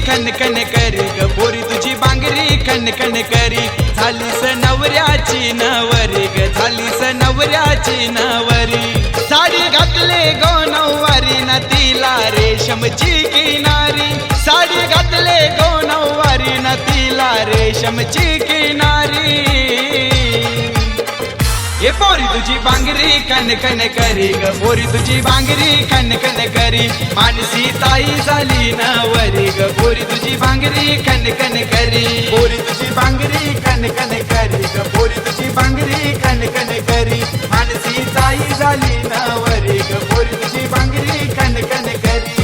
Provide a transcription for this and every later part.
खन खन करी ग पोरी तुझी बांगरी खन खन करी झालीस नवऱ्याची नवरी ग झालीस नवऱ्याची नवरी साडी घातले गो नऊवारी न तिला रेशमची किनारी साडी घातले गो नऊवारी न तिला रेशमची किनारी ये पोरी तुझी बांगरी खन खन करी ग पोरी तुझी बांगरी खन खन करी मानसी ताई झाली नवरी ग पोरी तुझी बांगरी खन खन करी पोरी तुझी बांगरी खन खन करी ग पोरी तुझी बांगरी खन खन करी मानसी ताई झाली नवरी ग पोरी तुझी बांगरी खन खन करी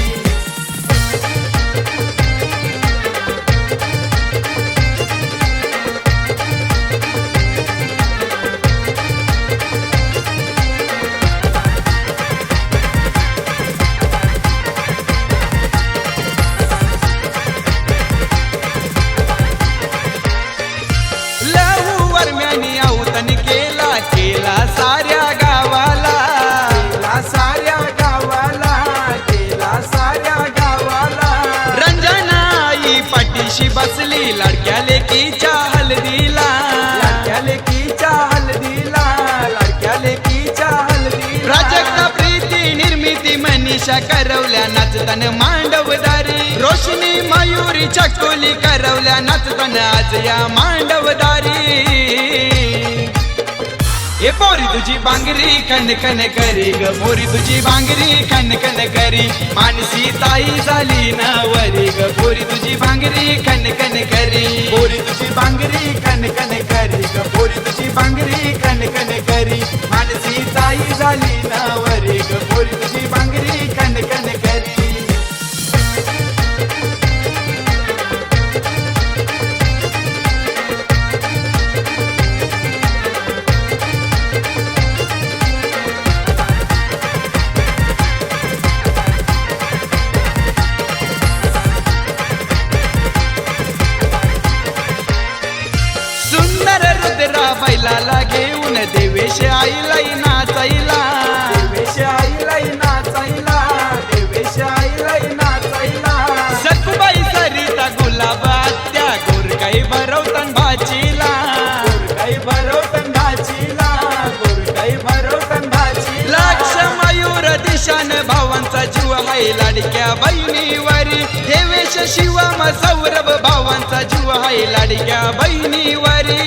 केला साऱ्या गावाला केला साऱ्या गावाला रंजनाई पाठीशी बसली लाडक्या लेकीच्या हलदीला लाडक्या लेकीच्या हलदीला लाडक्या लेकीच्या हलदीला प्राजक्ता प्रीती निर्मिती मनीषा करवल्या नाचताना मांडवदारी रोशनी मयुरी चकोली करवल्या नाचताना आज या मांडवदारी ये पोरी तुझी बांगरी खन खन करी ग पोरी तुझी बांगरी खन खन करी मानसी ताई झाली नवरी ग पोरी तुझी बांगरी खन खन करी पोरी तुझी बांगरी खन खन करी ग पोरी तुझी बांगरी खन खन करी मानसी ताई झाली नवरी ग पोरी तुझी बांगरी खन खन करी बैलाला घेऊन देवेश आईला नाचायला देवेश आईला नाचायला देवेश आईला नाचायला सखुबाई सरिता गुलाब आत्या गोरकाई भरवतन भाचीला गोरकाई भरवतन भाचीला गोरकाई भरवतन भाची लक्ष मयूर दिशान भावांचा जीव हाय लाडक्या बहिणीवरी देवेश शिवम सौरभ भावांचा जीव हाय लाडक्या बहिणीवरी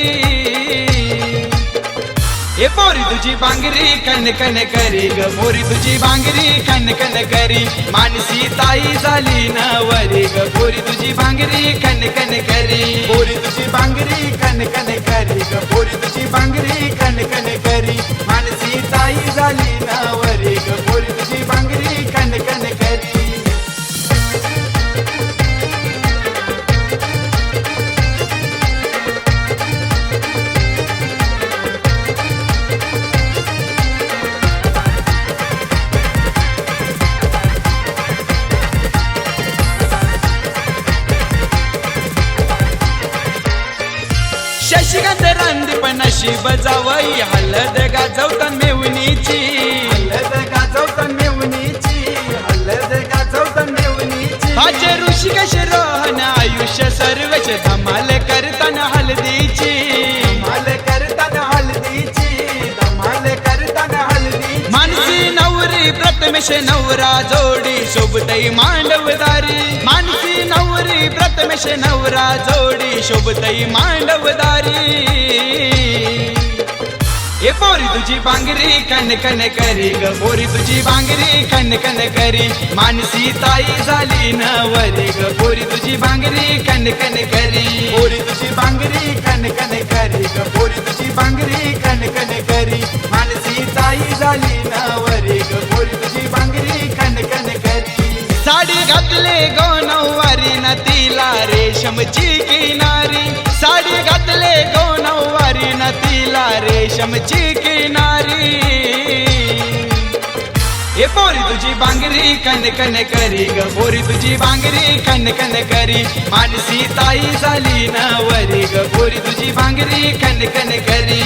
ये पोरी तुझी बांगरी खन खन करी ग पोरी तुझी बांगरी खन खन करी मानसी ताई झाली नवरी ग पोरी तुझी बांगरी खन खन करी पोरी तुझी बांगरी खन खन करी ग पोरी तुझी बांगरी खन खन करी मानसी ताई झाली नवरी ग पोरी तुझी बांगरी खन खन करी शशिकांत रांदी पण नशीब जावई हलद गाजवतन मेवणीची हलद गाजवतन मेवणीची हलद गाजवतन मेवणीची माझे ऋषिकेश रोहन आयुष्य सर्वच धमाल करताना हलदीची धमाल करताना हलदीची धमाल करताना हलदीची मानसी नवरी प्रथमेश नवरा जोडी शोभतई मांडवदारी मानसी नवरी प्रथमेश नवरा जोडी शोभतई मांडवदारी ये पोरी तुझी बांगरी खन खन करी ग पोरी तुझी बांगरी खन खन करी मानसी ताई झाली नवरी ग पोरी तुझी बांगरी खन खन करी पोरी तुझी बांगरी खन खन करी ग पोरी तुझी बांगरी खन खन करी मानसी ताई झाली नवरी ग पोरी तुझी बांगरी खन खन करी साडी घातले गो नऊवारी न तिला रेशमची किनारी साडी घातले गो नऊवारी न तिला रेशमची किनारी ये पोरी तुझी बांगरी खन खन करी ग पोरी तुझी बांगरी खन खन करी मानसी ताई झाली नवरी ग पोरी तुझी बांगरी खन खन करी